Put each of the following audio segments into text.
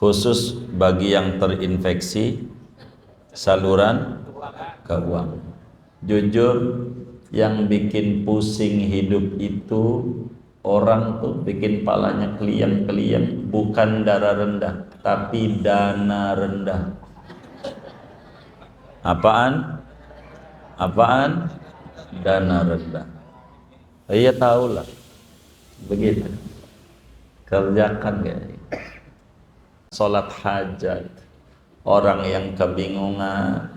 khusus bagi yang terinfeksi saluran keuangan. Jujur, yang bikin pusing hidup itu orang tuh bikin palanya keliang-keliang, bukan darah rendah, tapi dana rendah. Apaan? Apaan? Dana rendah. Iya tahulah, begitu. Kerjakan guys. Sholat hajat, orang yang kebingungan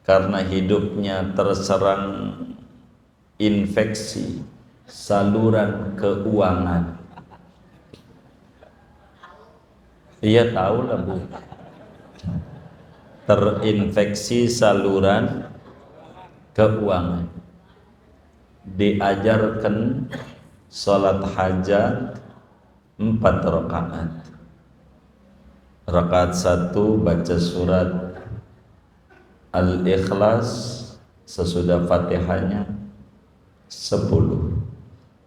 karena hidupnya terserang infeksi saluran keuangan. Iya tahulah Bu, terinfeksi saluran keuangan. Diajarkan sholat hajat 4 rakaat. Rakaat 1 baca surat Al-Ikhlas sesudah Fatihahnya 10.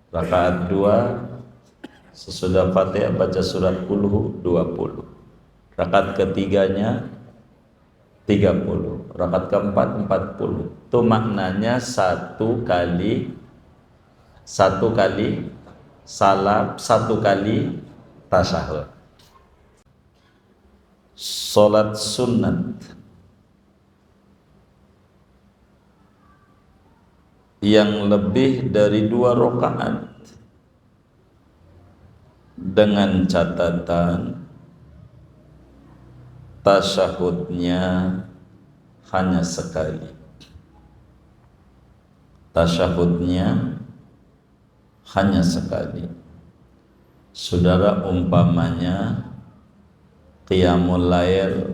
Rakaat 2 sesudah Fatihah baca surat Qul 20. Rakaat ketiganya 30. Rakaat keempat 40. Itu maknanya satu kali salam, 1 kali tasyahud. Salat sunat yang lebih dari 2 rakaat dengan catatan tasyahudnya hanya sekali. Tasyahudnya hanya sekali. Saudara, umpamanya qiyamul lail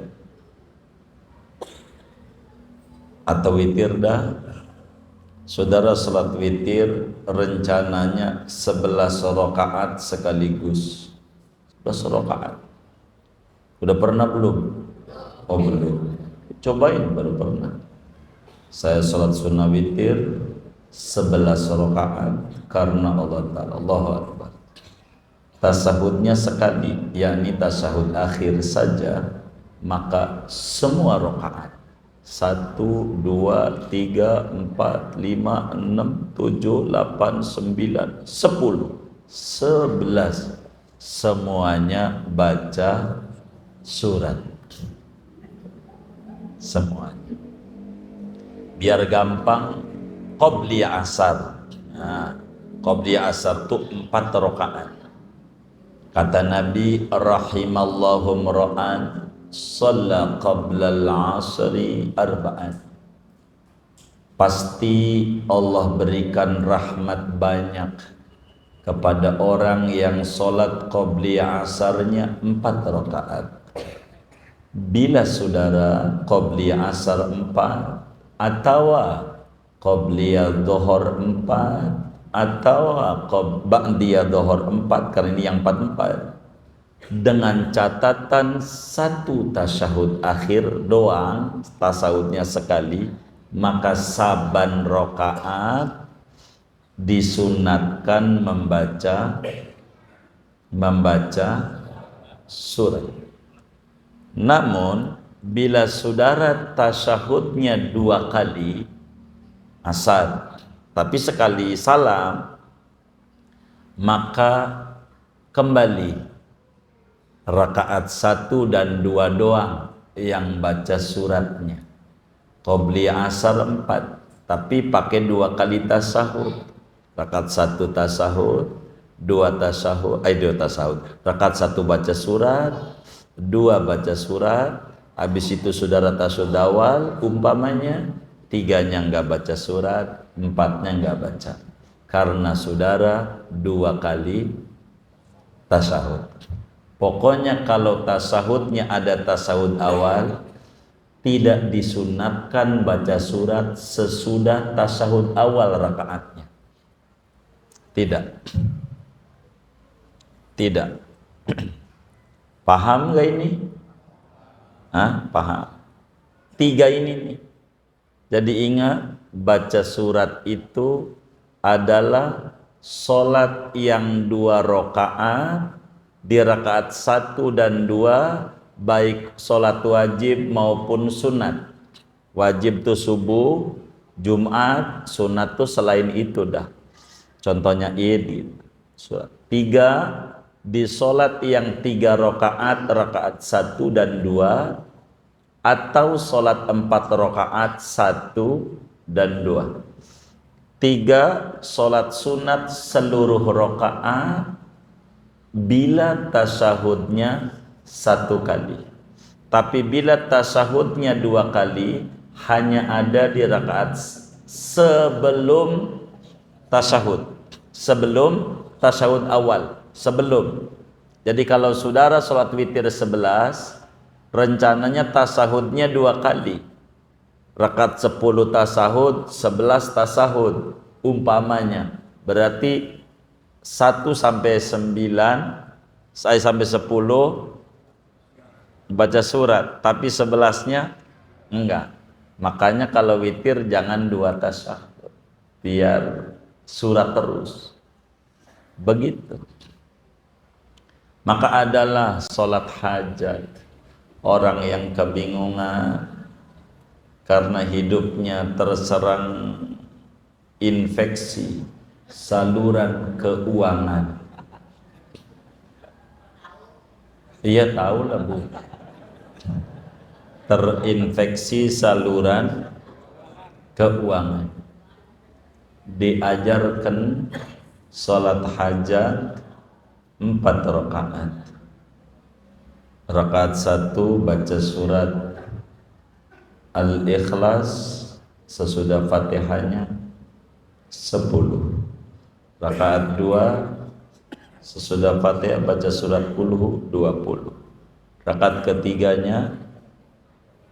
atau witir dah, saudara salat witir rencananya 11 rakaat sekaligus. 11 rakaat. Udah pernah belum? Oh belum. Cobain, baru pernah. Saya salat sunnah witir 11 rakaat karena Allah Ta'ala. Allahu Akbar. Tasahudnya sekali, yakni tasahud akhir saja, maka semua rakaat 1, 2, 3, 4, 5, 6, 7, 8, 9, 10, 11 semuanya baca surat. Semuanya. Biar gampang, Qobli asar. Nah, Qobli asar itu 4 rakaat. Kata Nabi, rahimallahu mra'an shalla qabla al-'asri arba'an. Pasti Allah berikan rahmat banyak kepada orang yang sholat qabli asarnya 4 rakaat. Bila saudara qabli asar 4 atau qabli dhuhur 4 atau ba'diyah dhuhur 4, karena ini yang 4 dengan catatan 1 tasyahud akhir doang, tasyahudnya sekali, maka saban rakaat disunatkan membaca surat. Namun bila saudara tasyahudnya 2 kali asar, tapi sekali salam, maka kembali rakaat 1 dan 2 doang yang baca suratnya. Qabli asar 4, tapi pakai 2 kali tasyahud. Rakaat 1 tasyahud, 2 tasyahud, 2 tasyahud. Rakaat 1 baca surat, 2 baca surat, habis itu saudara tasyahud awal, umpamanya 3-nya enggak baca surat, 4-nya enggak baca. Karena saudara 2 kali tasyahud. Pokoknya kalau tasyahudnya ada tasyahud awal, tidak disunatkan baca surat sesudah tasyahud awal rakaatnya. Tidak. Tidak. Paham gak ini? Paham. 3 ini nih. Jadi ingat, baca surat itu adalah sholat yang 2 rakaat di rakaat 1 dan 2, baik sholat wajib maupun sunat. Wajib tuh subuh, Jumat, sunat tuh selain itu dah. Contohnya Id. 3, di sholat yang 3 rakaat, rakaat 1 dan 2, atau sholat 4 rakaat 1 dan 2. 3, sholat sunat seluruh rakaat bila tasyahudnya 1 kali. Tapi bila tasyahudnya 2 kali, hanya ada di rakaat sebelum tasyahud. Sebelum tasyahud awal. Sebelum. Jadi kalau saudara sholat witir 11, rencananya tasyahudnya 2 kali. Rakaat 10 tasyahud, 11 tasyahud umpamanya. Berarti 1 sampai 9, saya sampai 10 baca surat, tapi 11-nya enggak. Makanya kalau witir jangan 2 tasyahud, biar surat terus. Begitu. Maka adalah sholat hajat. Orang yang kebingungan karena hidupnya terserang infeksi saluran keuangan. Iya tahu lah Bu. Terinfeksi saluran keuangan. Diajarkan sholat hajat 4 rakaat. Rakaat 1 baca surat Al-Ikhlas sesudah Fatihahnya 10. Rakaat 2 sesudah Fatihah baca surat Qul 20. Rakaat ketiganya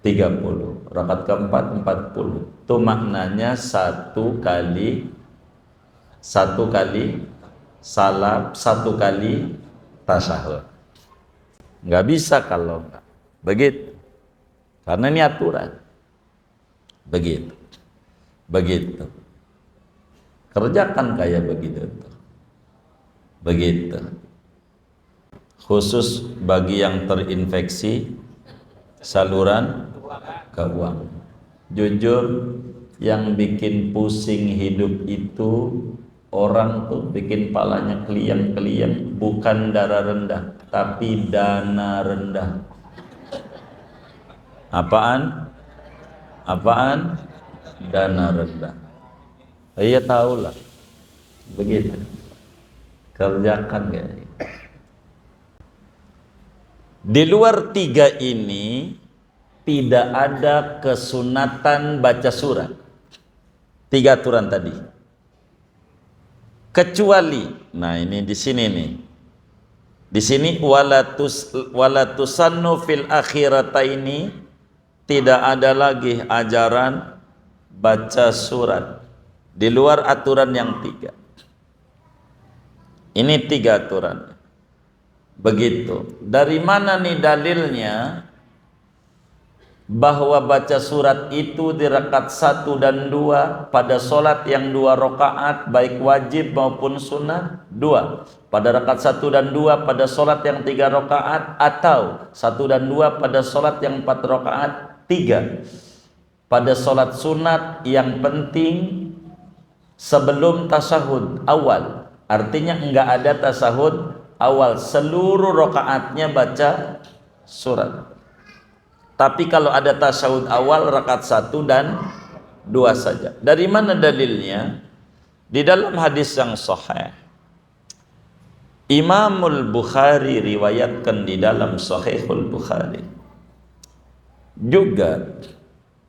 30. Rakaat keempat 40. Itu maknanya 1 kali salam, 1 kali tasyahud. Nggak bisa kalau nggak begitu, karena ini aturan. Begitu. Kerjakan kayak begitu. Begitu. Khusus bagi yang terinfeksi saluran keuangan. Jujur, yang bikin pusing hidup itu orang tuh bikin palanya keliang-keliang, bukan darah rendah, tapi dana rendah. Apaan? Dana rendah. Iya tahulah. Begitu. Kerjakan guys. Di luar 3 ini tidak ada kesunatan baca surat. 3 aturan tadi. Kecuali, nah ini di sini nih. Di sini walatusannu fil akhirataini, tidak ada lagi ajaran baca surat di luar aturan yang 3. Ini 3 aturan. Begitu. Dari mana nih dalilnya bahwa baca surat itu di rakaat 1 dan 2 pada solat yang 2 rakaat baik wajib maupun sunnah? 2 pada rakaat 1 dan 2 pada solat yang 3 rakaat, atau 1 dan 2 pada solat yang 4 rakaat, 3 pada solat sunat yang penting sebelum tasyahud awal. Artinya enggak ada tasyahud awal, seluruh rakaatnya baca surat. Tapi kalau ada tasyahud awal rakaat 1 dan 2 saja. Dari mana dalilnya? Di dalam hadis yang sahih, Imamul Bukhari riwayatkan di dalam Sahihul Bukhari. Juga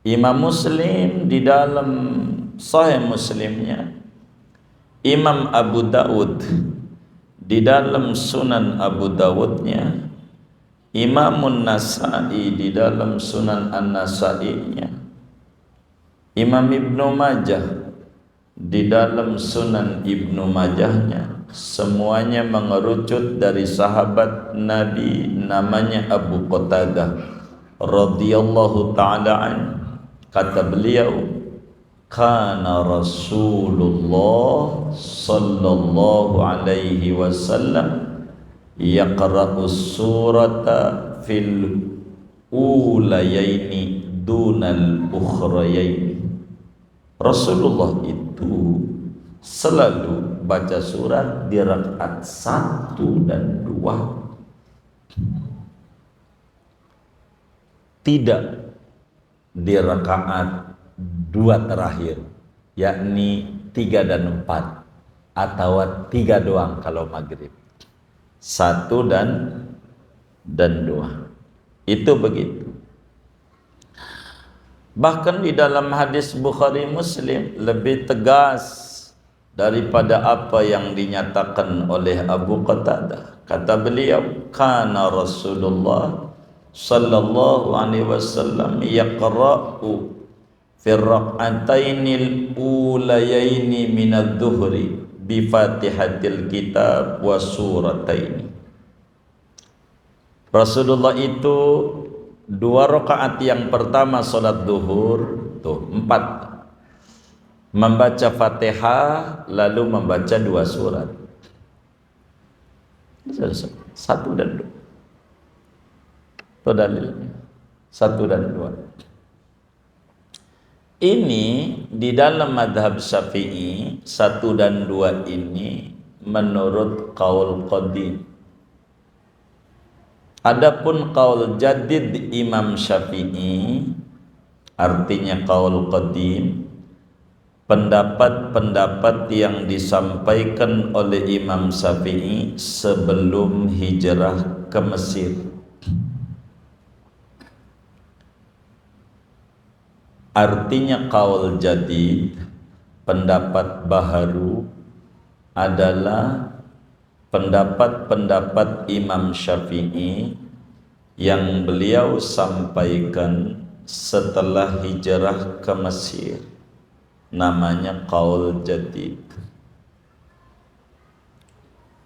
Imam Muslim di dalam Sahih Muslimnya, Imam Abu Dawud di dalam Sunan Abu Dawudnya, Imamun Nasa'i di dalam Sunan An-Nasa'inya, Imam Ibnu Majah di dalam Sunan Ibnu Majahnya, semuanya mengerucut dari sahabat Nabi namanya Abu Qatadah radhiyallahu ta'ala an. Kata beliau, kana Rasulullah sallallahu alaihi wasallam yaqra'u surata fil ulayaini dunal ukhrayaini. Rasulullah itu selalu baca surat di rakaat 1 dan 2, tidak di rakaat 2 terakhir, yakni 3 dan 4, atau 3 doang kalau maghrib. 1 dan 2. Itu begitu. Bahkan di dalam hadis Bukhari Muslim lebih tegas daripada apa yang dinyatakan oleh Abu Qatadah. Kata beliau, kana Rasulullah sallallahu alaihi wasallam yaqra'u fi rak'atainil ulayaini minadh-dhuhri bi Fatihatil Kitab wa surataini. Rasulullah itu 2 rakaat yang pertama salat zuhur, 4, membaca Fatihah lalu membaca 2 surat. 1 dan 2. Itu dalilnya. 1 dan 2. Ini di dalam mazhab Syafi'i 1 dan 2 ini menurut qaul qadim. Adapun qaul jadid Imam Syafi'i, artinya qaul qadim, pendapat-pendapat yang disampaikan oleh Imam Syafi'i sebelum hijrah ke Mesir. Artinya qaul jadid, pendapat baharu, adalah pendapat-pendapat Imam Syafi'i yang beliau sampaikan setelah hijrah ke Mesir. Namanya qaul jadid.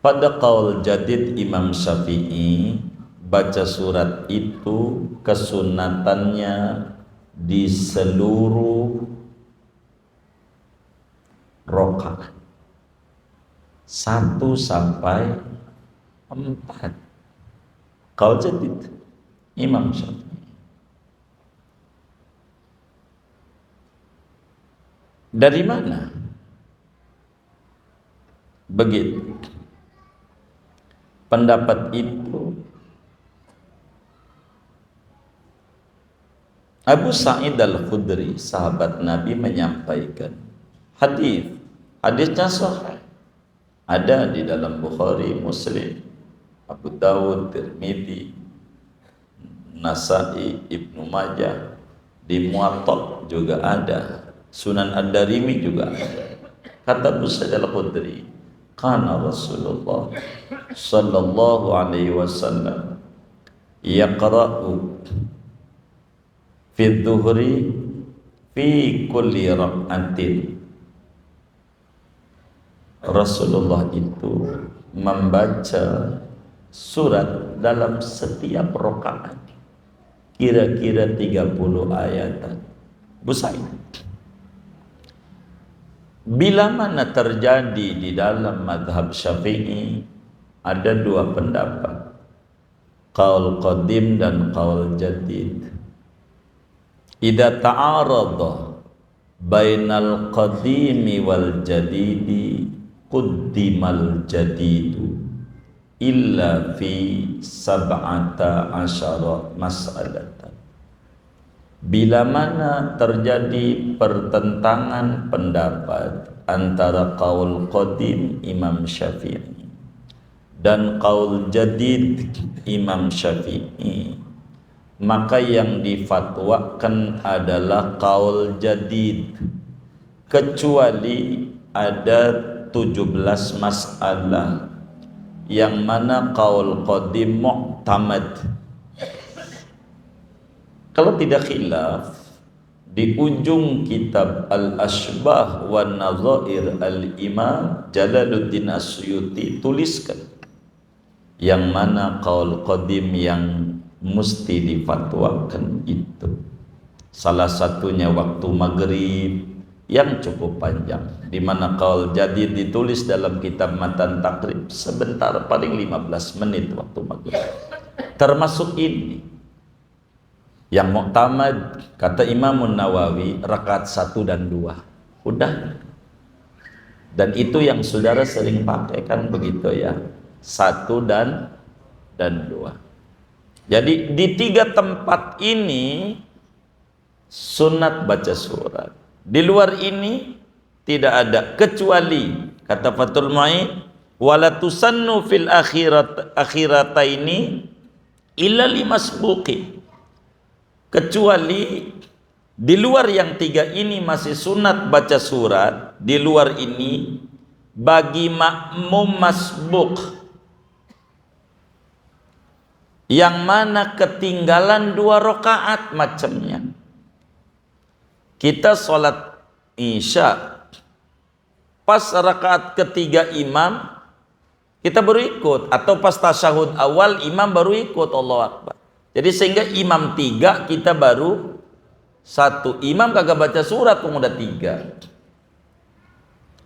Pada qaul jadid Imam Syafi'i, baca surat itu kesunatannya di seluruh rakaat 1 sampai 4. Qaul jadid Imam Syafi'i. Dari mana? Begitu. Pendapat itu Abu Sa'id Al-Khudri, sahabat Nabi, menyampaikan hadisnya sahih, ada di dalam Bukhari, Muslim, Abu Dawud, Tirmidzi, Nasa'i, Ibnu Majah, di Muwatta juga ada, Sunan Ad-Darimi juga ada. Kata Abu Sa'id Al-Khudri, kana Rasulullah sallallahu alaihi wasallam yaqra'u fi dhuhri fi kulli rak'atin. Rasulullah itu membaca surat dalam setiap rakaat kira-kira 30 ayatan. Bu Sa'id, bila mana terjadi di dalam mazhab Syafi'i ada 2 pendapat, qaul qadim dan qaul jadid. Idza ta'arada bainal qadimi wal jadidi quddimal jadidu illa fi 17 mas'alatan. Bila mana terjadi pertentangan pendapat antara qaul qadim Imam Syafi'i dan qaul jadid Imam Syafi'i, maka yang difatwakan adalah qaul jadid, kecuali ada 17 masalah yang mana qaul qadim mu'tamad. Kalau tidak khilaf, di ujung kitab Al-Ashbah wa Nadhair Al-Imam Jalaluddin As-Suyuti tuliskan yang mana qaul qadim yang mesti difatwakan itu. Salah satunya waktu maghrib, yang cukup panjang, di mana qaul jadid ditulis dalam kitab Matan Takrib sebentar, paling 15 menit waktu maghrib. Termasuk ini yang muktamad kata Imam Nawawi rakaat 1 dan 2. Udah. Dan itu yang saudara sering pakai kan begitu ya. 1 dan 2. Jadi di 3 tempat ini sunat baca surat. Di luar ini tidak ada, kecuali kata Fathul Mu'in wala tusannu fil akhirataini illa limasbuqi, kecuali di luar yang 3 ini masih sunat baca surat. Di luar ini bagi makmum masbuk yang mana ketinggalan 2 rakaat macamnya. Kita sholat isya, pas rakaat ketiga imam kita baru ikut, atau pas tasyahud awal imam baru ikut, Allahu Akbar. Jadi sehingga imam 3 kita baru 1. Imam kagak baca surat pun udah 3.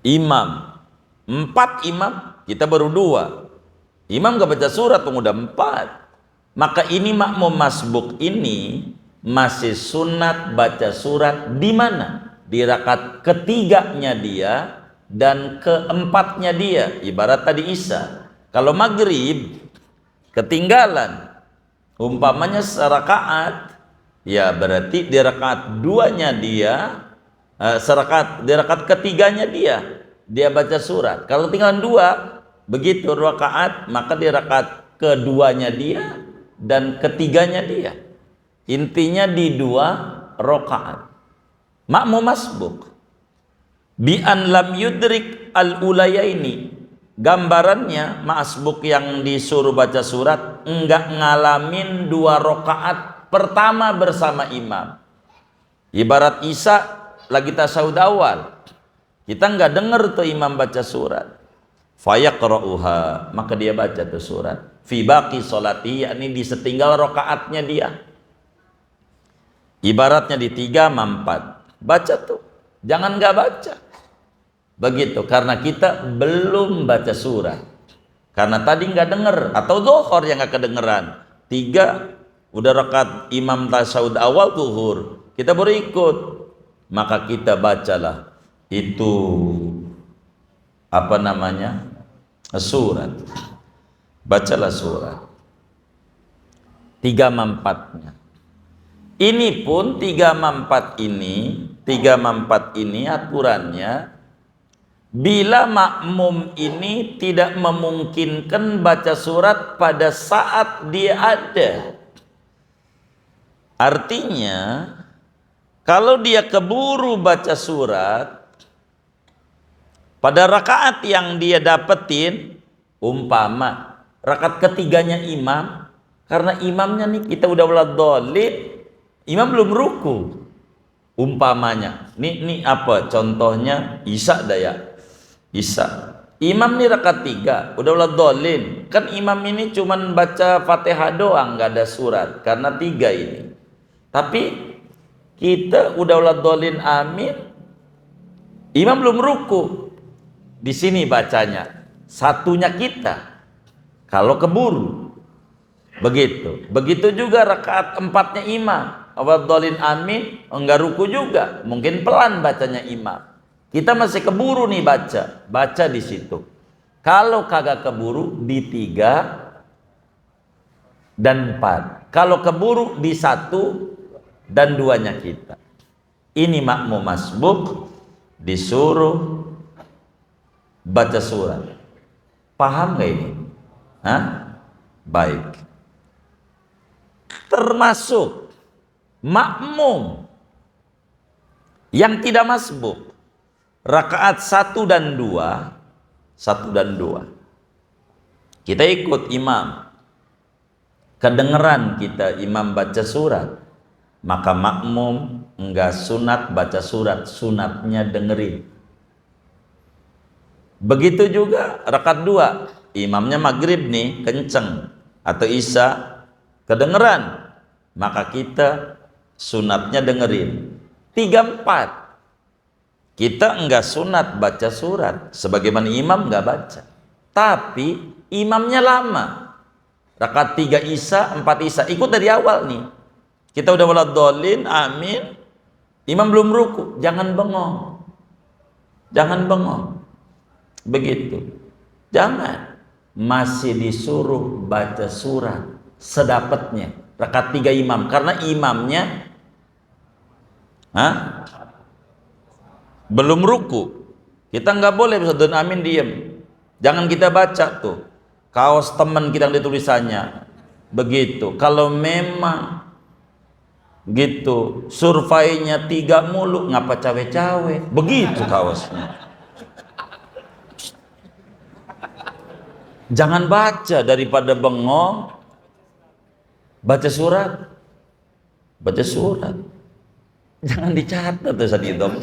Imam 4, imam kita baru 2. Imam gak baca surat pun udah 4. Maka ini makmum masbuk ini masih sunat baca surat di mana? Di rakaat ketiganya dia dan keempatnya dia. Ibarat tadi Isya, kalau maghrib ketinggalan umpamanya serakaat, ya berarti di rakaat 2-nya dia, di rakaat ketiganya dia baca surat. Kalau ketinggalan 2 begitu rakaat, maka di rakaat keduanya dia dan ketiganya dia. Intinya di 2 rakaat. Makmum masbuk bi an lam yudrik al ulayaini, gambarannya masbuk yang disuruh baca surat enggak ngalamin 2 rakaat pertama bersama imam. Ibarat Isya lagi tasyahud awal, kita enggak dengar tuh imam baca surat, fayaqra'uha, maka dia baca tuh surat fi baqi sholati, yakni di setinggal rakaatnya dia. Ibaratnya di 3 sama 4 baca tuh, jangan nggak baca begitu, karena kita belum baca surat, karena tadi nggak denger, atau zuhur yang nggak kedengeran. 3 udah rakaat imam tasyahud awal zuhur, kita baru ikut, maka kita bacalah itu apa namanya, surat. Bacalah surat 3 sama 4-nya. Ini pun 3 sama 4 ini aturannya bila makmum ini tidak memungkinkan baca surat pada saat dia ada. Artinya kalau dia keburu baca surat pada rakaat yang dia dapetin, umpama rakaat ketiganya imam, karena imamnya nih kita udah waladhdallin, imam belum ruku, umpamanya ini apa contohnya, Isya daya Isya, imam nih rakaat 3 udah waladhdallin, kan imam ini cuman baca Fatihah doang, nggak ada surat karena 3 ini, tapi kita udah waladhdallin amin, imam belum ruku, di sini bacanya satunya kita kalau keburu. Begitu juga rakaat 4-nya imam, waladhdallin amin, enggak ruku juga, mungkin pelan bacanya imam. Kita masih keburu nih baca di situ. Kalau kagak keburu di 3 dan 4. Kalau keburu di 1 dan 2-nya kita. Ini makmum masbuk disuruh baca surat. Paham gak ini? Hah? Baik. Termasuk makmum yang tidak masbuk, rakaat 1 dan 2, kita ikut imam, kedengeran kita imam baca surat, maka makmum enggak sunat baca surat, sunatnya dengerin. Begitu juga rakaat 2, imamnya maghrib nih kenceng atau Isya kedengeran, maka kita sunatnya dengerin. 3, 4 Kita enggak sunat baca surat, sebagaimana imam enggak baca. Tapi imamnya lama. Rakaat 3 Isya, 4 Isya. Ikut dari awal nih. Kita udah waladhdallin, amin. Imam belum ruku, jangan bengong. Jangan bengong. Begitu. Jangan. Masih disuruh baca surat sedapatnya. Rakaat 3 imam, karena imamnya belum ruku. Kita nggak boleh bisa dan amin diem. Jangan kita baca tuh kaos teman kita yang ditulisannya begitu. Kalau memang gitu surveinya 3 mulu, ngapa cawe-cawe begitu kaosnya. Jangan baca, daripada bengong baca surat. Baca surat, jangan dicatat tuh sadidom.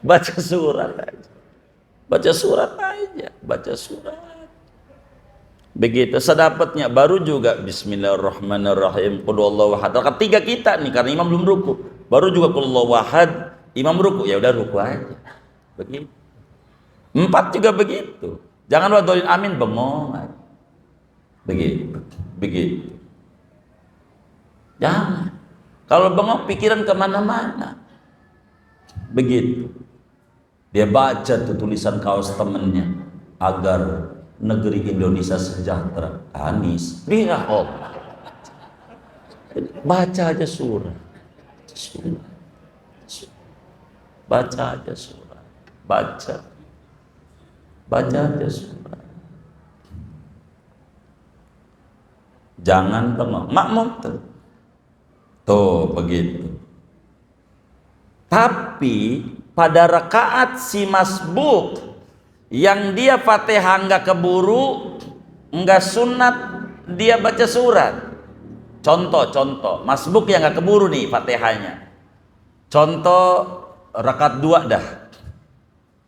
Baca surat aja. Baca surat aja. Baca surat. Begitu sedapatnya. Baru juga bismillahirrahmanirrahim. Qul huwallahu ahad. Rakaat 3 kita nih, karena imam belum ruku. Baru juga qul huwallahu ahad. Imam ruku, ya udah ruku aja. Begitu. 4 juga begitu. Jangan waladhdallin amin bengong aja. Begitu. Begitu. Jangan. Kalau bengong pikiran kemana-mana. Begitu. Dia baca tuh tulisan kaos temennya, agar negeri Indonesia sejahtera. Anies, lihat baca aja surat. Baca aja surat. Baca aja surat. Jangan bengong. Makmum tuh begitu. Tapi pada rakaat si masbuk yang dia Fatihah nggak keburu, nggak sunat dia baca surat. Contoh masbuk yang nggak keburu nih Fatihahnya. Contoh rakaat 2 dah.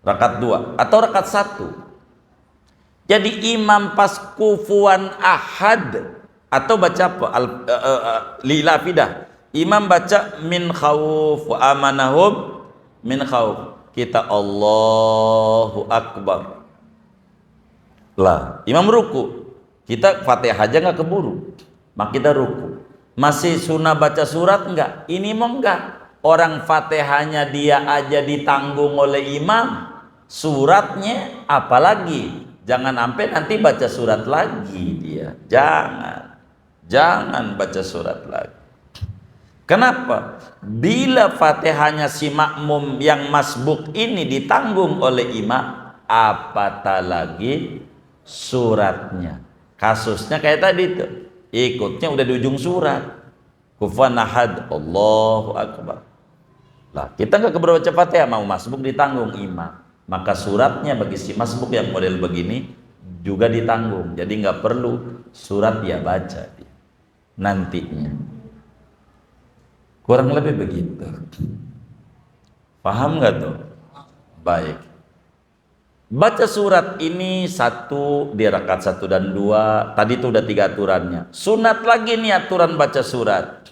Rakaat 2 atau rakaat 1. Jadi imam pas kufuan ahad atau baca apa? Lilafidah. Imam baca min khauf wa amanahum min khauf. Kita Allahu Akbar. Lah, imam ruku. Kita Fatihah aja nggak keburu. Maka kita ruku. Masih sunnah baca surat enggak? Ini mau enggak? Orang Fatihahnya dia aja ditanggung oleh imam. Suratnya apalagi? Jangan sampai nanti baca surat lagi dia. Jangan baca surat lagi. Kenapa? Bila Fatihahnya si makmum yang masbuk ini ditanggung oleh imam, apatah lagi suratnya. Kasusnya kayak tadi tuh, ikutnya udah di ujung surat. Kufuwan ahad, Allahu Akbar. Lah, kita nggak keburu baca Fatihah, mau masbuk ditanggung imam. Maka suratnya bagi si masbuk yang model begini juga ditanggung. Jadi nggak perlu surat dia baca nantinya. Kurang lebih begitu. Paham nggak tuh? Baik. Baca surat ini 1 di rakaat 1 dan 2. Tadi itu udah 3 aturannya. Sunat lagi nih aturan baca surat.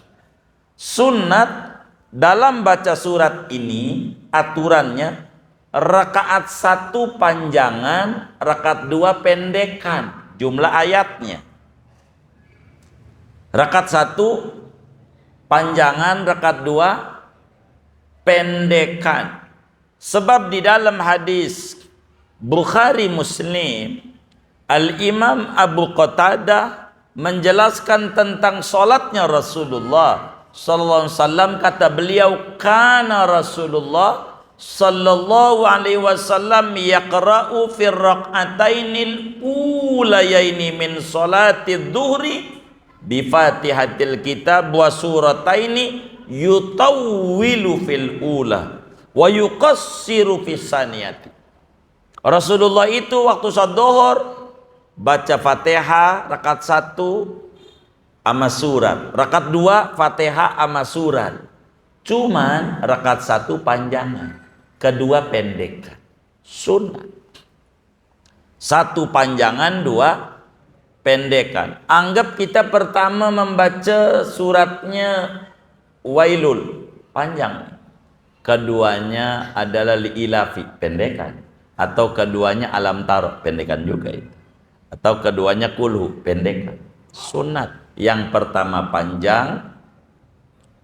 Sunat dalam baca surat ini aturannya rakaat 1 panjangan, rakaat 2 pendekan jumlah ayatnya. Rakaat 1 panjangan, rakaat 2 pendekan. Sebab di dalam hadis Bukhari Muslim, Al-Imam Abu Qatadah menjelaskan tentang salatnya Rasulullah sallallahu alaihi wasallam. Kata beliau, kana Rasulullah sallallahu alaihi wasallam yaqra'u fi rak'atainil ulayaini min salatidz zuhri bi Fatihatil Kitab wa surataini yutawwilu fil ula wa yuqassiru fis saniyati. Rasulullah itu waktu salat zuhur baca Fatihah rakaat 1 sama surat, rakaat 2 Fatihah sama surat. Cuman rakaat 1 panjangan, kedua pendek. Sunnah. 1 panjangan, 2 pendekan. Anggap kita pertama membaca suratnya Wailul, panjang. keduanya adalah liilafi, pendekan, atau keduanya alam taro, pendekan juga itu, atau keduanya kulhu, pendekan. Sunat yang pertama panjang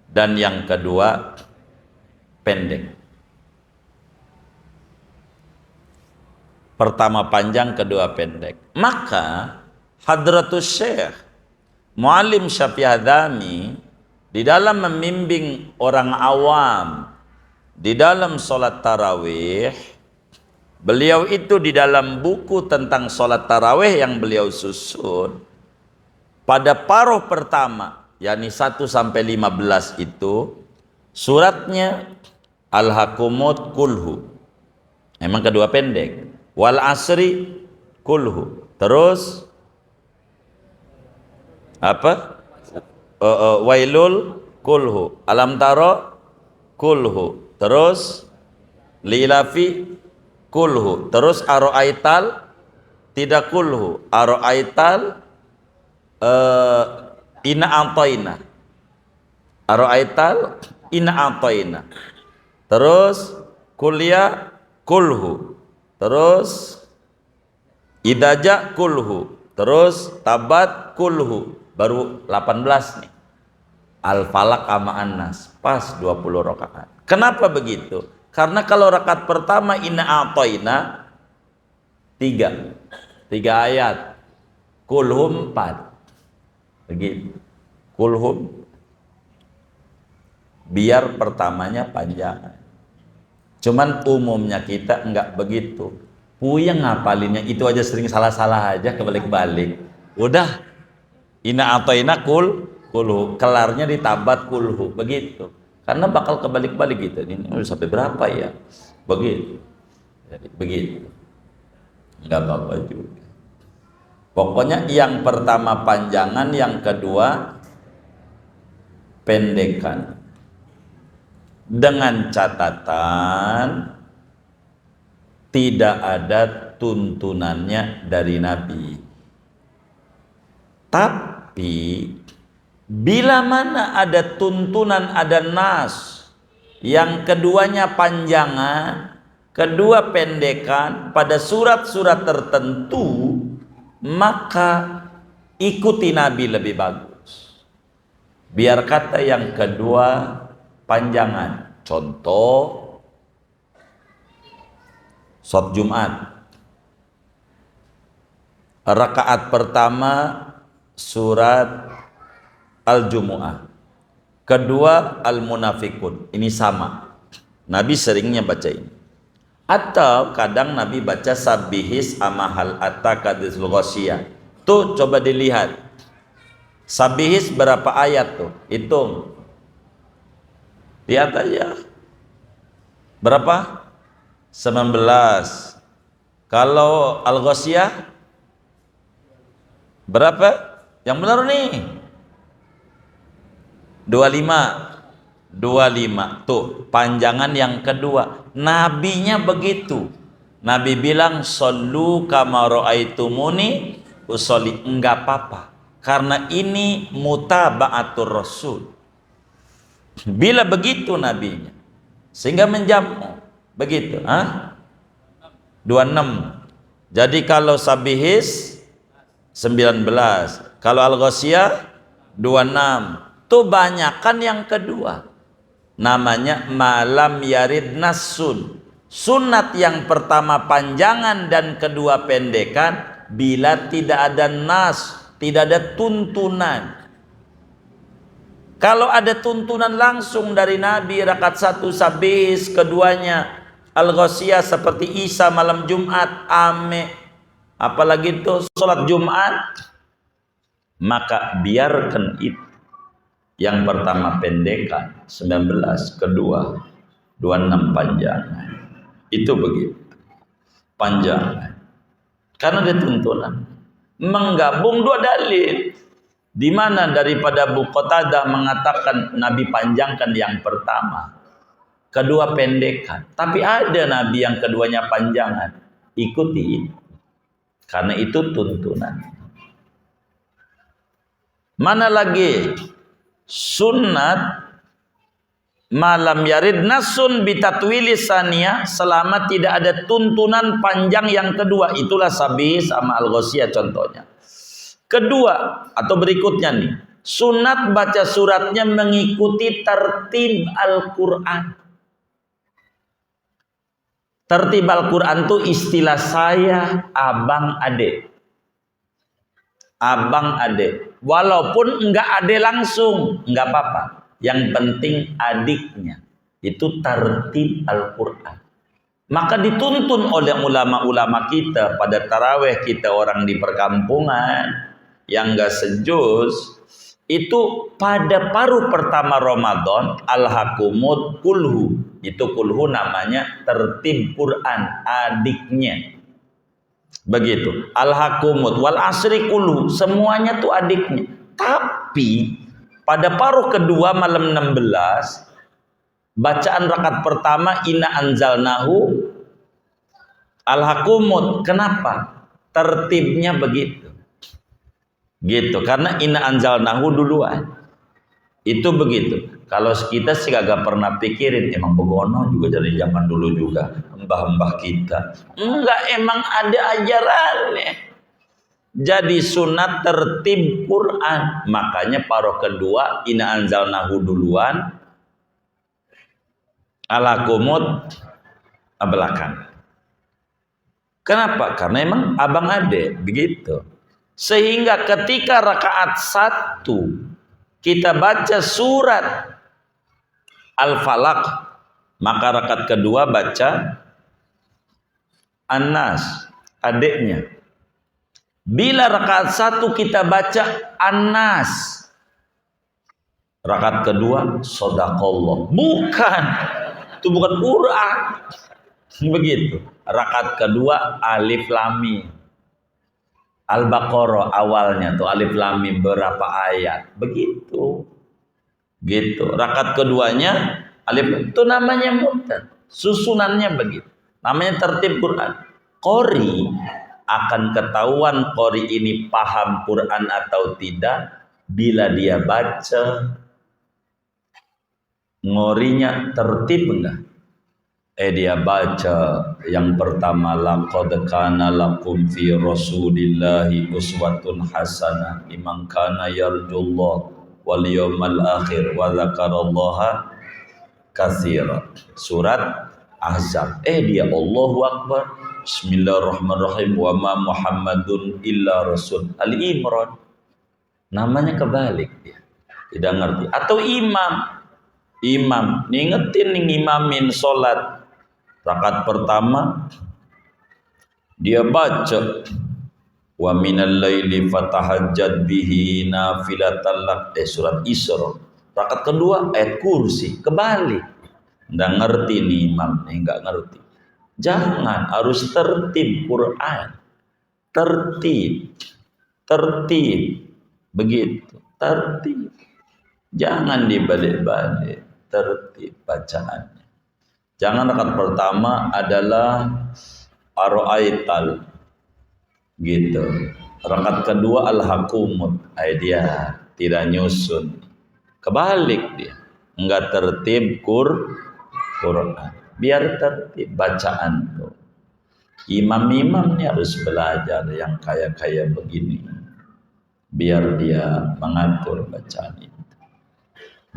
dan yang kedua pendek. Pertama panjang, kedua pendek. Maka Hadratus Syekh Muallim Syafi'i Adzami di dalam membimbing orang awam di dalam sholat tarawih, beliau itu di dalam buku tentang sholat tarawih yang beliau susun, pada paruh pertama, yakni 1 sampai 15 itu, suratnya Al-Hakumut kulhu. Memang kedua pendek. Wal asri kulhu. Terus apa? Wailul kulhu. Alam taro kulhu. Terus lilafi kulhu. Terus aro'aital tidak kulhu. Aro'aital ina atoina. Aro'aital ina atoina. Terus kuliah kulhu. Terus idaja kulhu. Terus tabat kulhu. Baru 18 nih. Al-Falaq sama An-Nas. Pas 20 rakaat. Kenapa begitu? Karena kalau rakaat pertama inna a'toina 3 ayat. Kulhum 4. Begitu. Kulhum. Biar pertamanya panjang. Cuman umumnya kita enggak begitu. Puyeng ngapalinnya, itu aja sering salah-salah aja, kebalik-balik. Udah ina atoina kulhu, kelarnya ditabat kulhu, begitu. Karena bakal kebalik-balik gitu. Ini udah sampai berapa ya? Begitu. Jadi begitu. Enggak apa-apa juga. Pokoknya yang pertama panjangan, yang kedua pendekan. Dengan catatan tidak ada tuntunannya dari Nabi. Tapi bila mana ada tuntunan, ada nas, yang keduanya panjangan, kedua pendekan pada surat-surat tertentu, maka ikuti Nabi lebih bagus. Biar kata yang kedua panjangan. Contoh sholat Jumat, rakaat pertama surat Al-Jumu'ah, kedua Al-Munafikun. Ini sama, Nabi seringnya baca ini. Atau kadang Nabi baca Sabihis amahal atakadizul ghasyiyah. Tuh coba dilihat Sabihis berapa ayat tuh, hitung. Lihat aja. Berapa? 19. Kalau Al-Ghasyiyah berapa? Yang benar nih. 25. Tuh, panjangan yang kedua. Nabinya begitu. Nabi bilang shollu kama ra'aitumuni usolli. Enggak apa-apa. Karena ini mutaba'atur Rasul. Bila begitu nabinya, sehingga menjamu begitu, 26. Jadi kalau Sabihis 19, kalau Al-Ghasyiyah 26. Tuh banyakan yang kedua. Namanya malam yarid nasun. Sunat yang pertama panjangan dan kedua pendekan bila tidak ada nas, tidak ada tuntunan. Kalau ada tuntunan langsung dari Nabi, rakaat 1 Sabihis, keduanya Al-Ghasyiyah seperti Isa malam Jumat, ame, apalagi itu sholat Jumat, maka biarkan itu. Yang pertama pendekan 19, kedua 26 panjangan. Itu begitu. Panjangan. Karena ada tuntunan. Menggabung dua dalil. Di mana daripada Abu Qatadah mengatakan Nabi panjangkan yang pertama, kedua pendekan. Tapi ada Nabi yang keduanya panjangan. Ikuti itu. Karena itu tuntunan. Mana lagi sunat malam yarid nasun bitatwili saniyah, selama tidak ada tuntunan panjang yang kedua. Itulah Sabih sama Al-Ghasyiyah contohnya. Kedua atau berikutnya nih, sunat baca suratnya mengikuti tertib Al-Quran. Tertib Al-Quran itu istilah saya abang adek. Abang adek. Walaupun enggak adek langsung, enggak apa-apa. Yang penting adiknya. Itu tertib Al-Quran. Maka dituntun oleh ulama-ulama kita pada taraweh kita orang di perkampungan yang enggak sejus, itu pada paruh pertama Ramadan al-hakumut kulhu, itu kulhu namanya tertib Quran adiknya, begitu. Al-hakumut wal asri kulhu, semuanya tuh adiknya. Tapi pada paruh kedua malam 16 bacaan rakaat pertama inna anzalnahu al-hakumut. Kenapa? Tertibnya begitu. Gitu, karena inna anzalnahu duluan. Itu begitu. Kalau kita sih gak pernah pikirin, emang begono juga dari zaman dulu juga mbah-mbah kita. Enggak, emang ada ajarannya. Jadi sunat tertib Quran. Makanya paruh kedua inna anzalnahu duluan, alakumut belakang. Kenapa? Karena emang abang ade begitu. Sehingga ketika rakaat 1 kita baca surat Al-Falaq, maka rakaat kedua baca An-Nas, adiknya. Bila rakaat 1 kita baca An-Nas, rakaat kedua Shadaqallah. Bukan, itu bukan Quran. Begitu. Rakaat kedua Alif Lam Mim. Al-Baqarah awalnya tuh Alif Lam Mim berapa ayat, begitu. Gitu. Rakaat keduanya Alif, itu namanya muttad. Susunannya begitu. Namanya tertib Quran. Qori akan ketahuan qori ini paham Quran atau tidak bila dia baca ngorinya tertib enggak? Dia baca yang pertama laqad kana lakum fi rasulillahi uswatun hasanah liman kana yarjullah wal yawmal akhir wa dzakarallaha katsira. Surat Ahzab. Dia Allahu Akbar. Bismillahirrahmanirrahim. Wa ma Muhammadun illa rasul. Ali Imran. Namanya kebalik dia. Tidak ngerti. Atau imam. Imam. Ngingetin ngimamin sholat. Rakaat pertama dia baca wa minal laili fatahajjad bihi nafilatan lak, surat Isra. Rakaat kedua ayat kursi, kebalik. Nggak ngerti nih imam, nggak ngerti. Jangan, harus tertib Quran. Tertib begitu, tertib. Jangan dibalik-balik, tertib bacaannya. Jangan rakaat pertama adalah aro'aital gitu. Rakaat kedua al-hakumut, dia tidak nyusun. Kebalik dia. Enggak tertib Quran. Biar tertib bacaan tuh. Imam-imam ini harus belajar yang kaya-kaya begini. Biar dia mengatur bacaan itu.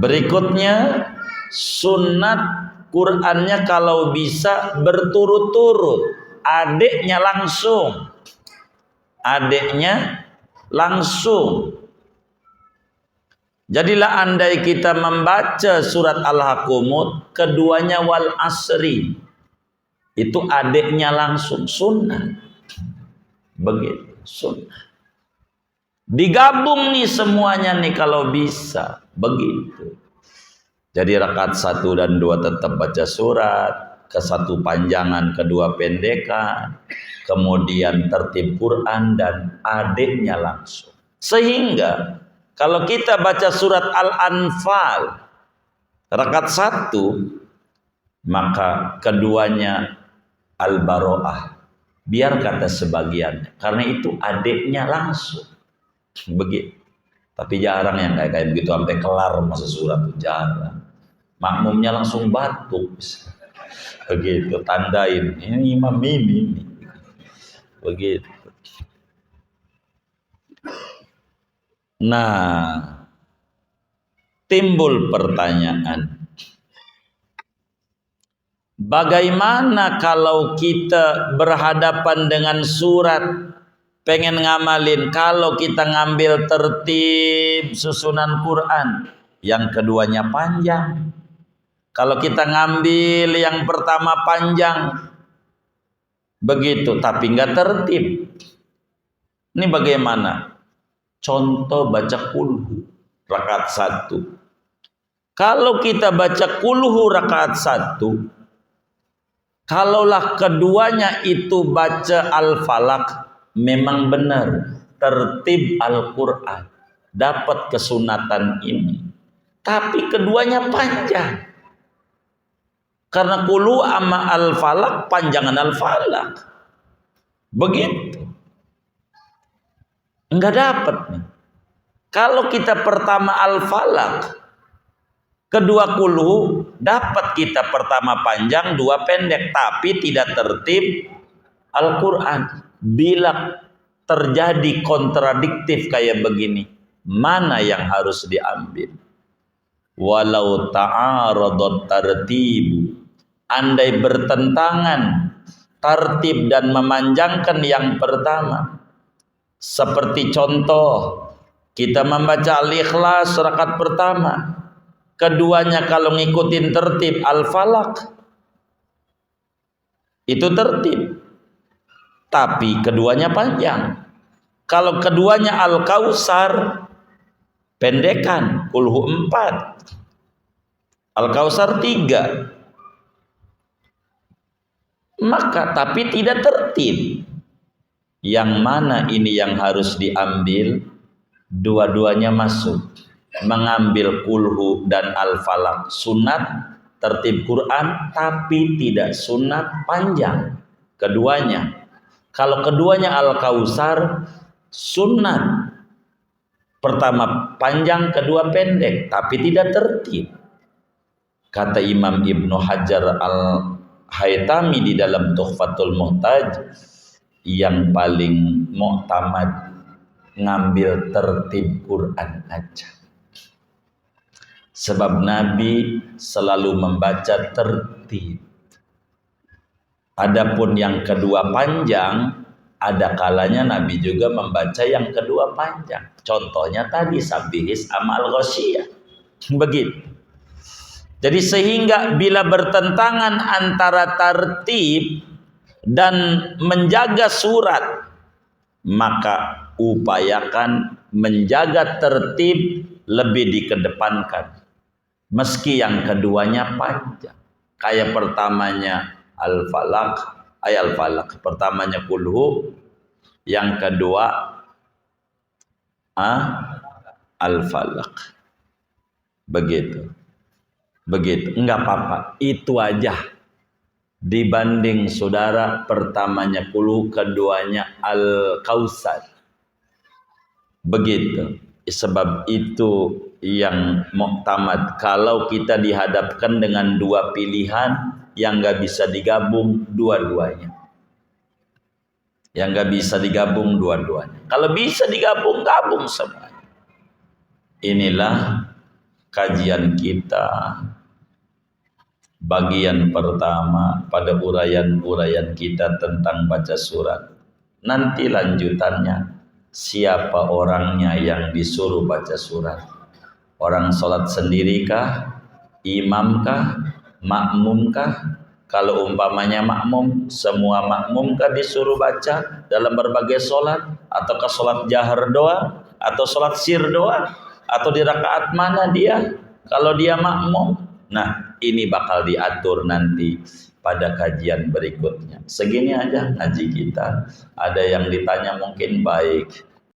Berikutnya sunat Qurannya kalau bisa berturut-turut, adiknya langsung. Jadilah andai kita membaca surat Al-Hakumut, keduanya wal asri, itu adiknya langsung, sunnah. Begitu, sunnah. Digabung nih semuanya nih kalau bisa, begitu. Jadi rakaat 1 dan 2 tetap baca surat, ke 1 panjangan, kedua pendekan, kemudian tertib Quran dan adiknya langsung. Sehingga kalau kita baca surat Al-Anfal rakaat 1, maka keduanya Al-Baro'ah. Biar kata sebagian, karena itu adiknya langsung. Begitu. Tapi jarang yang kayak begitu sampai kelar masa surat itu, jarang. makmumnya langsung batuk. Begitu, tandain ini imam ini. Begitu. Nah, timbul pertanyaan, bagaimana kalau kita berhadapan dengan surat, pengen ngamalin, kalau kita ngambil tertib susunan Quran, yang keduanya panjang. Kalau kita ngambil yang pertama panjang, begitu, tapi nggak tertib. Ini bagaimana? Contoh baca kulhu rakaat 1. Kalau kita baca kulhu rakaat 1, kalaulah keduanya itu baca Al-Falaq, memang benar tertib Al-Quran, dapat kesunatan ini. Tapi keduanya panjang. Karena kulhu sama Al-Falaq panjangan Al-Falaq. Begitu. Enggak dapat nih. Kalau kita pertama Al-Falaq, kedua kulhu, dapat kita pertama panjang, dua pendek, tapi tidak tertib Al-Quran. Bila terjadi kontradiktif kayak begini, mana yang harus diambil? Walau ta'aradat tartibu, andai bertentangan tartib dan memanjangkan yang pertama. Seperti contoh, kita membaca Al-Ikhlas rakaat pertama, keduanya kalau ngikutin tertib Al-Falaq, itu tertib, tapi keduanya panjang. Kalau keduanya Al-Kautsar, pendekan, kulhu 4, Al-Kautsar 3, maka tapi tidak tertib. Yang mana ini yang harus diambil? Dua-duanya masuk. Mengambil kulhu dan Al-Falaq sunat tertib Quran, tapi tidak sunat panjang keduanya. Kalau keduanya Al-Kautsar, sunat pertama panjang, kedua pendek, tapi tidak tertib. Kata Imam Ibnu Hajar Al-Haytami di dalam Tuhfatul Muhtaj, yang paling muktamad ngambil tertib Quran aja. Sebab Nabi selalu membaca tertib. Adapun yang kedua panjang, ada kalanya Nabi juga membaca yang kedua panjang. Contohnya tadi Sabihis amal Ghasyiyah. Begitu. Jadi sehingga bila bertentangan antara tertib dan menjaga surat, maka upayakan menjaga tertib lebih dikedepankan, meski yang keduanya panjang. Kayak pertamanya Al-Falaq, Al-Falaq, pertamanya kulhu, yang kedua Al-Falaq. Begitu. Enggak apa-apa, itu aja. Dibanding saudara pertamanya kulhu, keduanya Al-Kautsar. Begitu. Sebab itu yang muktamad. Kalau kita dihadapkan dengan dua pilihan yang nggak bisa digabung dua-duanya. Yang nggak bisa digabung dua-duanya. Kalau bisa digabung, gabung semuanya. Inilah kajian kita bagian pertama pada uraian-uraian kita tentang baca surat. Nanti lanjutannya, siapa orangnya yang disuruh baca surat? Orang sholat sendiri-kah? Imam-kah? Makmum-kah? Kalau umpamanya makmum, semua makmum-kah disuruh baca dalam berbagai sholat? Ataukah sholat jahar doa? Atau sholat sir doa? Atau di rakaat mana dia? Kalau dia makmum? Nah, ini bakal diatur nanti pada kajian berikutnya. Segini aja ngaji kita. Ada yang ditanya mungkin baik.